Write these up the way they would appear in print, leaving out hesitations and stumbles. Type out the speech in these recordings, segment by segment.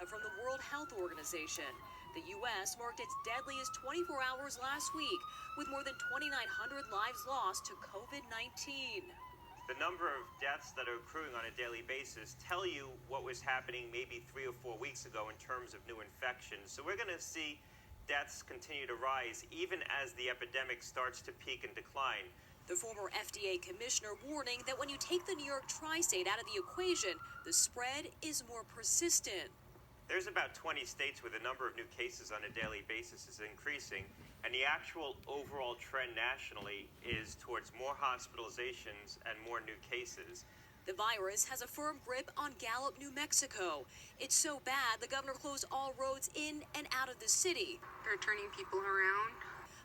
From the World Health Organization, the U.S. marked its deadliest 24 hours last week, with more than 2,900 lives lost to COVID-19. The number of deaths that are accruing on a daily basis tell you what was happening maybe 3 or 4 weeks ago in terms of new infections. So we're going to see deaths continue to rise even as the epidemic starts to peak and decline. The former FDA commissioner warning that when you take the New York tri-state out of the equation, the spread is more persistent. There's about 20 states where the number of new cases on a daily basis is increasing, and the actual overall trend nationally is towards more hospitalizations and more new cases. The virus has a firm grip on Gallup, New Mexico. It's so bad the governor closed all roads in and out of the city. They're turning people around.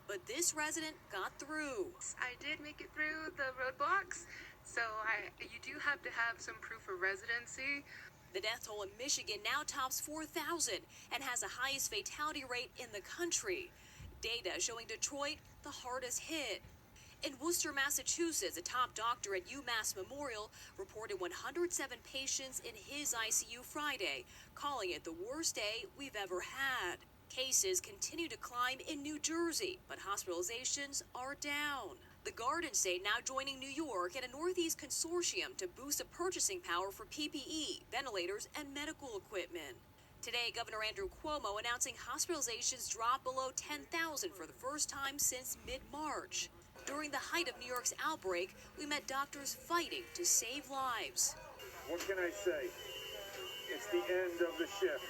But this resident got through. I did make it through the roadblocks, so you do have to have some proof of residency. The death toll in Michigan now tops 4,000 and has the highest fatality rate in the country. Data showing Detroit the hardest hit. In Worcester, Massachusetts, a top doctor at UMass Memorial reported 107 patients in his ICU Friday, calling it the worst day we've ever had. Cases continue to climb in New Jersey, but hospitalizations are down. The Garden State now joining New York in a Northeast consortium to boost the purchasing power for PPE, ventilators, and medical equipment. Today, Governor Andrew Cuomo announcing hospitalizations dropped below 10,000 for the first time since mid-March. During the height of New York's outbreak, we met doctors fighting to save lives. What can I say? It's the end of the shift.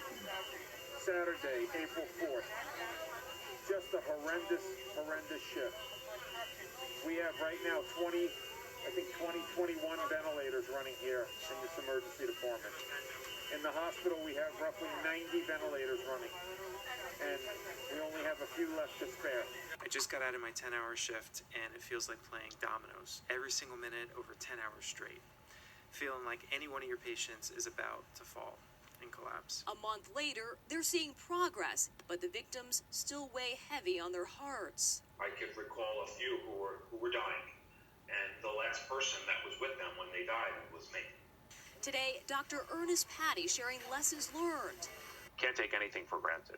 Saturday, April 4th. Just a horrendous shift. We have right now 21 ventilators running here in this emergency department. In the hospital, we have roughly 90 ventilators running, and we only have a few left to spare. I just got out of my 10-hour shift, and it feels like playing dominoes every single minute over 10 hours straight, feeling like any one of your patients is about to fall and collapse. A month later, they're seeing progress, but the victims still weigh heavy on their hearts. I could recall a few who were dying, and the last person that was with them when they died was me. Today, Dr. Ernest Patty sharing lessons learned. Can't take anything for granted.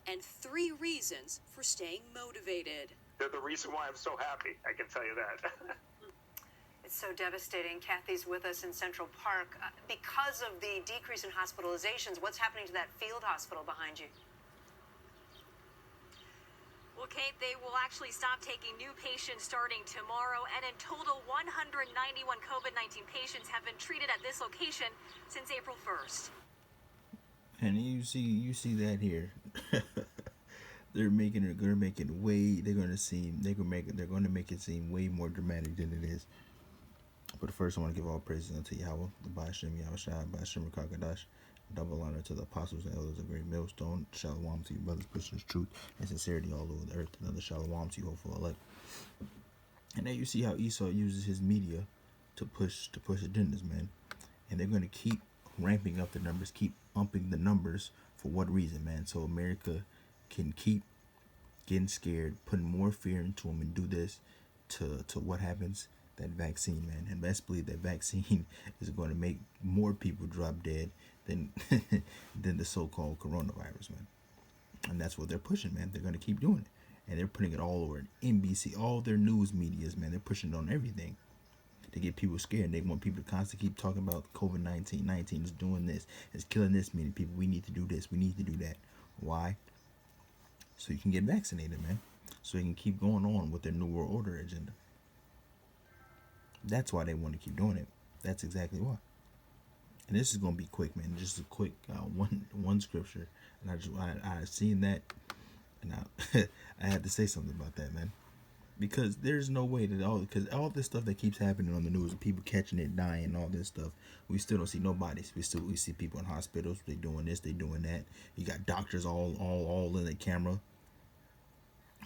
And 3 reasons for staying motivated. They're the reason why I'm so happy, I can tell you that. It's so devastating. Kathy's with us in Central Park. Because of the decrease in hospitalizations, what's happening to that field hospital behind you? Well, Kate, they will actually stop taking new patients starting tomorrow, and in total, 191 COVID-19 patients have been treated at this location since April 1st. And you see that here. They're gonna make it seem way more dramatic than it is. But first, I want to give all praises unto Yahweh, the Ba'ashem Yahushua, Ba'ashem Rakakadash. Double honor to the apostles and elders of Great Millstone. Shalom to you, brothers, Christians, truth, and sincerity all over the earth. Another shalom to you, hopeful elect. And then you see how Esau uses his media to push agendas, man. And they're going to keep ramping up the numbers, keep upping the numbers. For what reason, man? So America can keep getting scared, putting more fear into them, and do this to what happens. That vaccine, man, and best believe that vaccine is going to make more people drop dead than than the so-called coronavirus, man. And that's what they're pushing, man. They're going to keep doing it, and they're putting it all over NBC, all their news medias, man. They're pushing it on everything to get people scared. They want people to constantly keep talking about COVID-19. 19 is doing this, it's killing this many people. We need to do this, we need to do that. Why? So you can get vaccinated, man. So you can keep going on with their New World Order agenda. That's why they want to keep doing it. That's exactly why. And this is going to be quick, man. Just a quick one scripture. And I seen that, and I had to say something about that, man. Because there's no way that all this stuff that keeps happening on the news, and people catching it, dying, and all this stuff, we still don't see no bodies. We see people in hospitals. They doing this, they doing that. You got doctors all in the camera.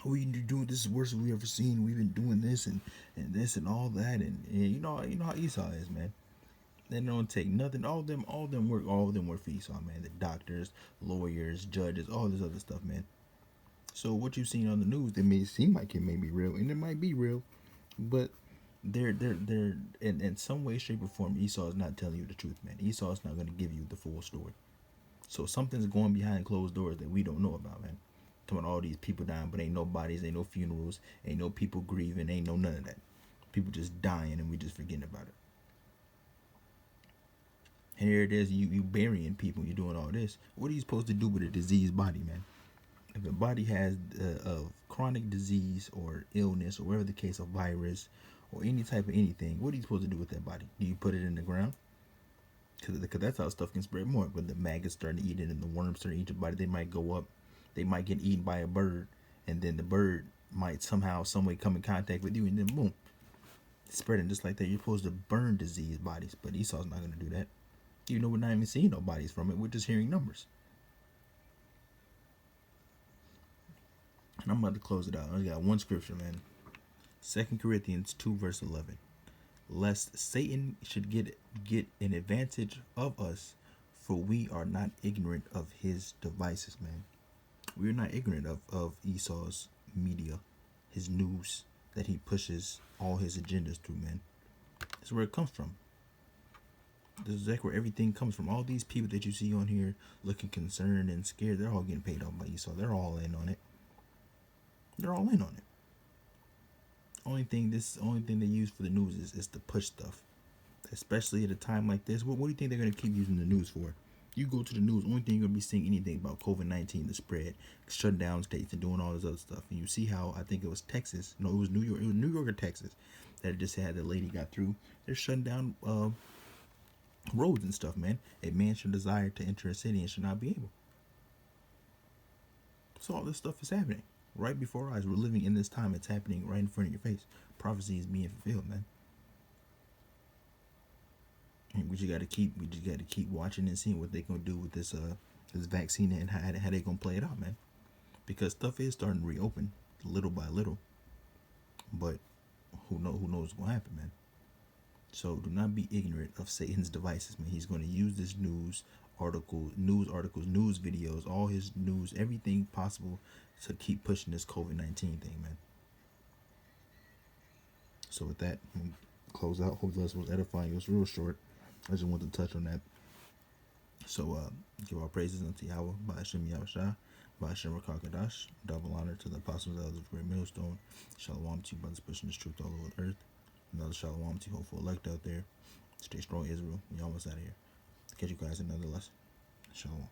We do this is the worst we ever seen. We've been doing this and this and all that, and you know how Esau is, man. They don't take nothing. All of them work for Esau, man. The doctors, lawyers, judges, all this other stuff, man. So what you've seen on the news, it may seem like it may be real, and it might be real, but they're in some way, shape, or form, Esau is not telling you the truth, man. Esau is not going to give you the full story. So something's going behind closed doors that we don't know about, man. Talking about all these people dying, but ain't no bodies, ain't no funerals, ain't no people grieving, ain't no none of that. People just dying and we just forgetting about it. And here it is, you burying people, you doing all this. What are you supposed to do with a diseased body, man? If a body has a chronic disease or illness or whatever the case, a virus or any type of anything, what are you supposed to do with that body? Do you put it in the ground? Because that's how stuff can spread more. When the maggots start to eat it and the worms start to eat your body, they might go up. They might get eaten by a bird, and then the bird might somehow, some way come in contact with you, and then boom, it's spreading just like that. You're supposed to burn diseased bodies, but Esau's not going to do that. Even though we're not even seeing no bodies from it, we're just hearing numbers. And I'm about to close it out. I got one scripture, man. 2 Corinthians 2 verse 11. Lest Satan should get an advantage of us, for we are not ignorant of his devices, man. We're not ignorant of Esau's media, his news that he pushes all his agendas through, man. That's where it comes from. This is exactly where everything comes from. All these people that you see on here looking concerned and scared, they're all getting paid off by Esau. They're all in on it. They're all in on it. Only thing they use for the news is to push stuff. Especially at a time like this. What do you think they're going to keep using the news for? You go to the news, only thing you're going to be seeing anything about COVID-19, the spread, shutting down states and doing all this other stuff. And you see how, I think it was Texas. No, it was New York. It was New York or Texas that just had the lady got through. They're shutting down roads and stuff, man. A man should desire to enter a city and should not be able. So all this stuff is happening right before our eyes. We're living in this time. It's happening right in front of your face. Prophecy is being fulfilled, man. And we just got to keep watching and seeing what they're gonna do with this vaccine and how they gonna play it out, man. Because stuff is starting to reopen little by little, but who knows what's gonna happen, man. So do not be ignorant of Satan's devices, man. He's going to use this news articles, news videos, all his news, everything possible to keep pushing this COVID-19 thing, man. So with that, I'm going to close out. Hope this was edifying. It was real short. I just wanted to touch on that. So give our praises unto Yahweh, Ba'ashem Yahushua, Ba'ashem Rakakadash. Double honor to the apostles, elders of Great Millstone. Shalom to you, brothers pushing this truth all over the earth. Another shalom to you, hopeful elect out there. Stay strong, Israel. We almost out of here. Catch you guys in another lesson. Shalom.